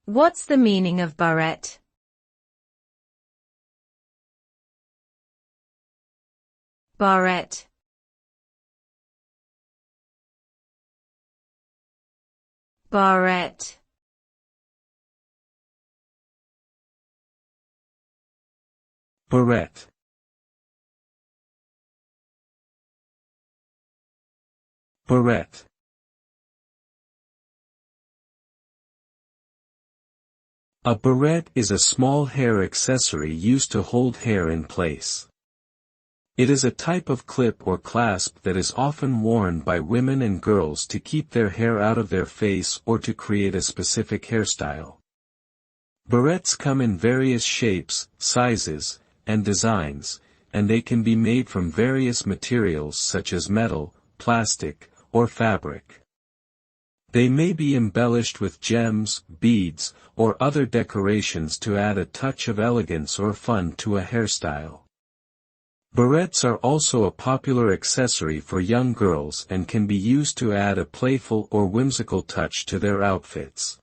What's the meaning of barrette? Barrette. Barrette. Barrette. Barrette. A barrette is a small hair accessory used to hold hair in place. It is a type of clip or clasp that is often worn by women and girls to keep their hair out of their face or to create a specific hairstyle. Barrettes come in various shapes, sizes, and designs, and they can be made from various materials such as metal, plastic, or fabric. They may be embellished with gems, beads, or other decorations to add a touch of elegance or fun to a hairstyle. Barrettes are also a popular accessory for young girls and can be used to add a playful or whimsical touch to their outfits.